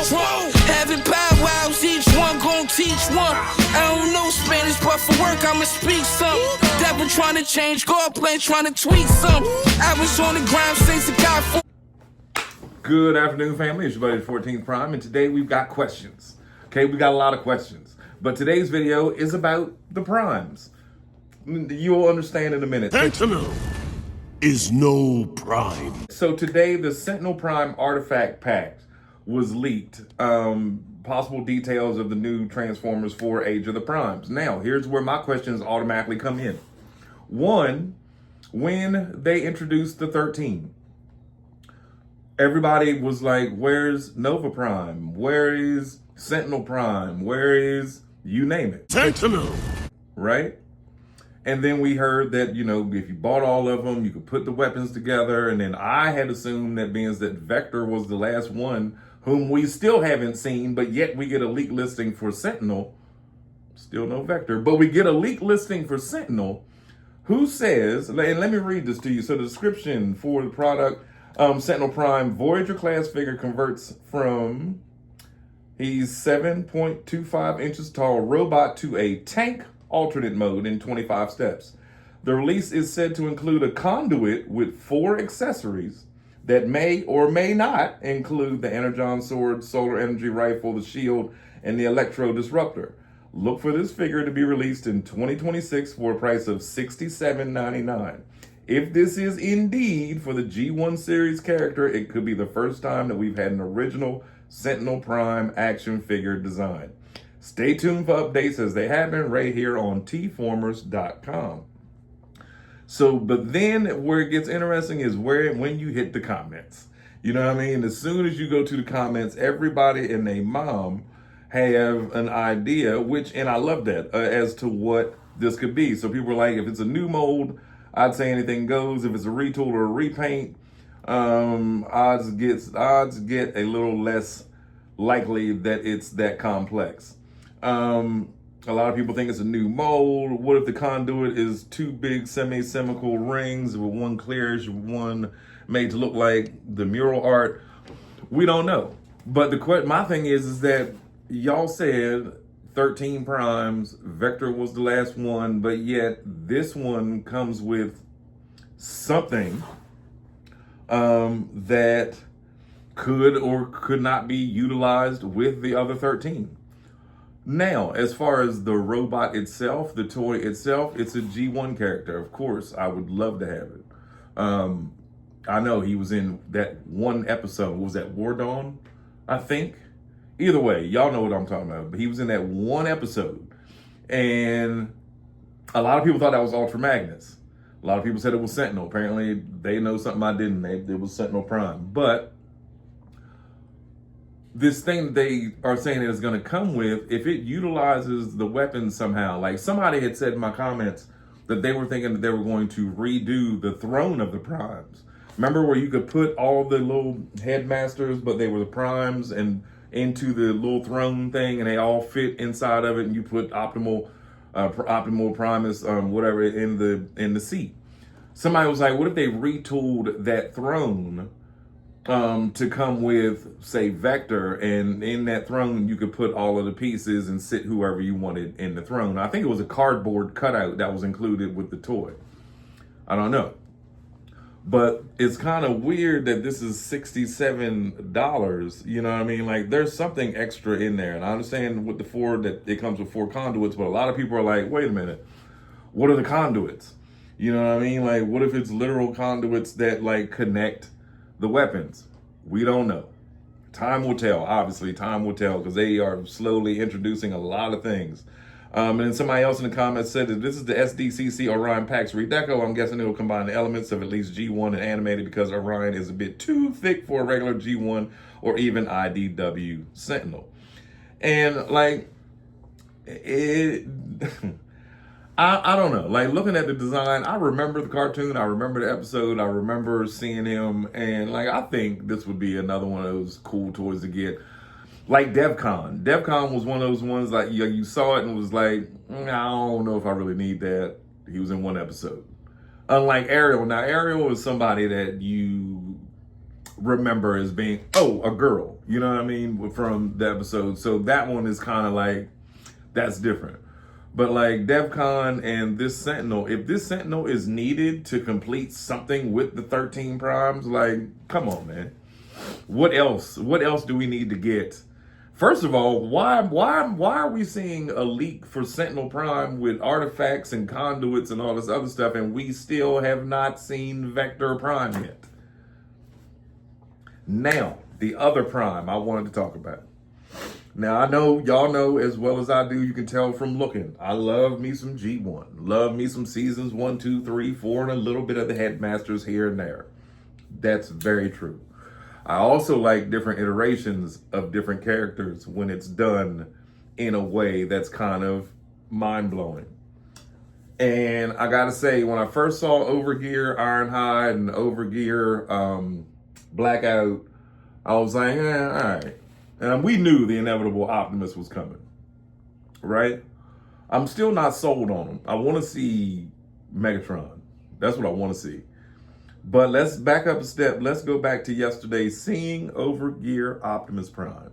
drunk. Having powwows, each one gon' teach one. I don't know Spanish, but for work I'ma speak some. Devil trying to change, God plan trying to tweak some. I was on the ground since the God for. Good afternoon, family. It's your buddy, 14th Prime, and today we've got questions. Okay, we got a lot of questions, but today's video is about the primes. You'll understand in a minute. Sentinel is no prime. So today, the Sentinel Prime artifact pack was leaked. Possible details of the new Transformers 4 Age of the Primes. Now, here's where my questions automatically come in. One, when they introduced the 13, everybody was like, where's Nova Prime? Where is Sentinel Prime? Where is, you name it? Sentinel. Right? And then we heard that, you know, if you bought all of them, you could put the weapons together. And then I had assumed that means that Vector was the last one whom we still haven't seen, but yet we get a leak listing for Sentinel. Still no Vector, but we get a leak listing for Sentinel, who says, and let me read this to you. So the description for the product, Sentinel Prime Voyager class figure converts from, he's 7.25 inches tall robot to a tank alternate mode in 25 steps. The release is said to include a conduit with 4 accessories that may or may not include the Energon sword, solar energy rifle, the shield, and the electro disruptor. Look for this figure to be released in 2026 for a price of $67.99. If this is indeed for the G1 series character, it could be the first time that we've had an original Sentinel Prime action figure design. Stay tuned for updates as they happen right here on tformers.com. So, but then where it gets interesting is when you hit the comments. You know what I mean? As soon as you go to the comments, everybody and their mom have an idea, and I love that, as to what this could be. So people are like, if it's a new mold, I'd say anything goes. If it's a retool or a repaint, odds get a little less likely that it's that complex. A lot of people think it's a new mold. What if the conduit is 2 big semi-spherical rings with one clearish, one made to look like the mural art? We don't know. But my thing is that y'all said 13 primes, Vector was the last one, but yet this one comes with something that could or could not be utilized with the other 13. Now, as far as the robot itself, the toy itself, it's a G1 character. Of course, I would love to have it. I know he was in that one episode. Was that War Dawn, I think? Either way, y'all know what I'm talking about. But he was in that one episode. And a lot of people thought that was Ultra Magnus. A lot of people said it was Sentinel. Apparently, they know something I didn't. It was Sentinel Prime. But this thing they are saying it is going to come with, if it utilizes the weapons somehow, like somebody had said in my comments that they were thinking that they were going to redo the throne of the primes. Remember where you could put all the little headmasters, but they were the primes, and into the little throne thing, and they all fit inside of it, and you put Optimal Primus, whatever, in the seat. Somebody was like, what if they retooled that throne to come with, say, Vector, and in that throne you could put all of the pieces and sit whoever you wanted in the throne. I think it was a cardboard cutout that was included with the toy. I don't know. But it's kind of weird that this is $67, you know what I mean? Like, there's something extra in there. And I understand with the 4 that it comes with 4 conduits, but a lot of people are like, wait a minute, what are the conduits? You know what I mean? Like, what if it's literal conduits that, like, connect the weapons? We don't know. Time will tell. Obviously, time will tell, because they are slowly introducing a lot of things. And then somebody else in the comments said that this is the SDCC Orion Pax Redeco. I'm guessing it'll combine the elements of at least G1 and animated, because Orion is a bit too thick for a regular G1 or even IDW Sentinel. And like, it... I don't know, like looking at the design, I remember the cartoon, I remember the episode, I remember seeing him, and like, I think this would be another one of those cool toys to get. Like DevCon. DevCon was one of those ones like you saw it and was like, I don't know if I really need that. He was in one episode. Unlike Ariel. Now, Ariel is somebody that remember as being, oh, a girl, you know what I mean, from the episode. So that one is kind of like, that's different. But like DevCon and this Sentinel, if this Sentinel is needed to complete something with the 13 primes, like, come on, man. What else? What else do we need to get? First of all, why are we seeing a leak for Sentinel Prime with artifacts and conduits and all this other stuff, and we still have not seen Vector Prime yet? Now, the other Prime I wanted to talk about. Now, I know, y'all know as well as I do, you can tell from looking, I love me some G1. Love me some Seasons 1, 2, 3, 4, and a little bit of the Headmasters here and there. That's very true. I also like different iterations of different characters when it's done in a way that's kind of mind-blowing. And I gotta say, when I first saw Overgear Ironhide and Overgear Blackout, I was like, all right. And we knew the inevitable Optimus was coming, right? I'm still not sold on him. I want to see Megatron. That's what I want to see. But let's back up a step. Let's go back to yesterday, seeing Overgear Optimus Prime.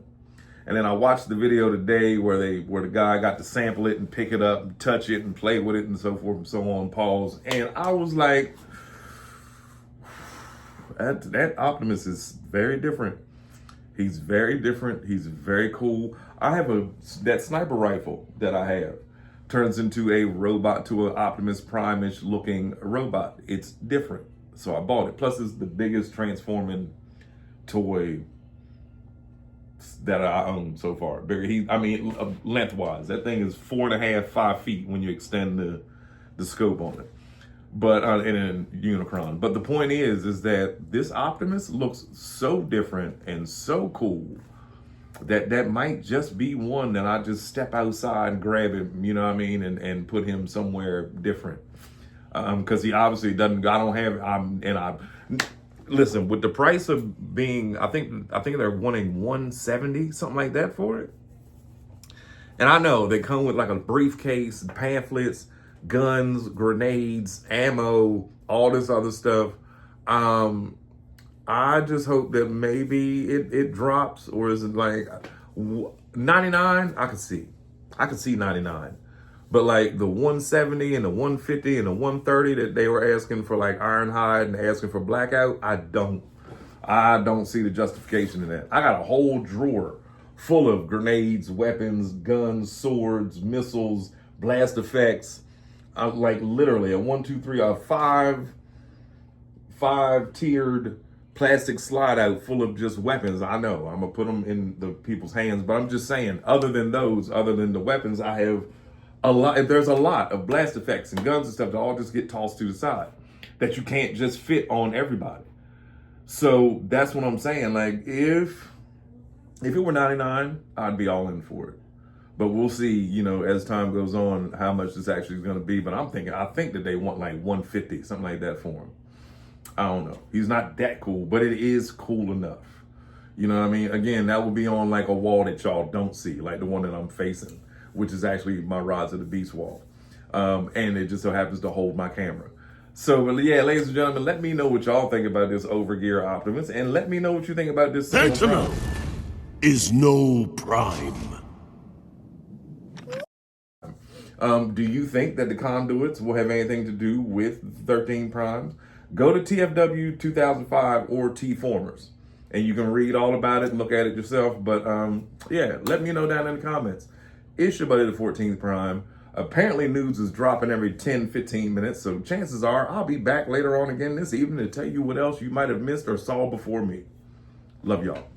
And then I watched the video today where the guy got to sample it and pick it up and touch it and play with it and so forth and so on, pause. And I was like, that Optimus is very different. He's very different. He's very cool. I have that sniper rifle that I have turns into a robot, to an Optimus Prime-ish looking robot. It's different. So I bought it. Plus, it's the biggest transforming toy that I own so far. Bigger. Lengthwise, that thing is 4.5, 5 feet when you extend the scope on it. But in a Unicron. But the point is that this Optimus looks so different and so cool that might just be one that I just step outside and grab him, you know what I mean, and put him somewhere different. Because he obviously doesn't. I don't have. Listen, with the price of being, I think they're wanting 170, something like that for it. And I know they come with like a briefcase, pamphlets, guns, grenades, ammo, all this other stuff. I just hope that maybe it drops, or is it like 99? I could see 99. But like the 170 and the 150 and the 130 that they were asking for, like Ironhide and asking for Blackout, I don't see the justification in that. I got a whole drawer full of grenades, weapons, guns, swords, missiles, blast effects. Like literally a 1, 2, 3, a five tiered plastic slide out full of just weapons. I know I'm gonna put them in the people's hands, but I'm just saying, other than the weapons, I have a lot. There's a lot of blast effects and guns and stuff that all just get tossed to the side that you can't just fit on everybody. So that's what I'm saying. Like if it were 99, I'd be all in for it. But we'll see, as time goes on, how much this actually is going to be. But I think that they want like 150, something like that for him. I don't know. He's not that cool, but it is cool enough. You know what I mean? Again, that would be on like a wall that y'all don't see, like the one that I'm facing, which is actually my Rods of the Beast wall. And it just so happens to hold my camera. So, yeah, ladies and gentlemen, let me know what y'all think about this Overgear Optimus, and let me know what you think about this Sentinel is no prime. Do you think that the conduits will have anything to do with 13 primes? Go to TFW 2005 or T-Formers, and you can read all about it and look at it yourself. But yeah, let me know down in the comments. It's your buddy, the 14th Prime. Apparently news is dropping every 10, 15 minutes, so chances are I'll be back later on again this evening to tell you what else you might have missed or saw before me. Love y'all.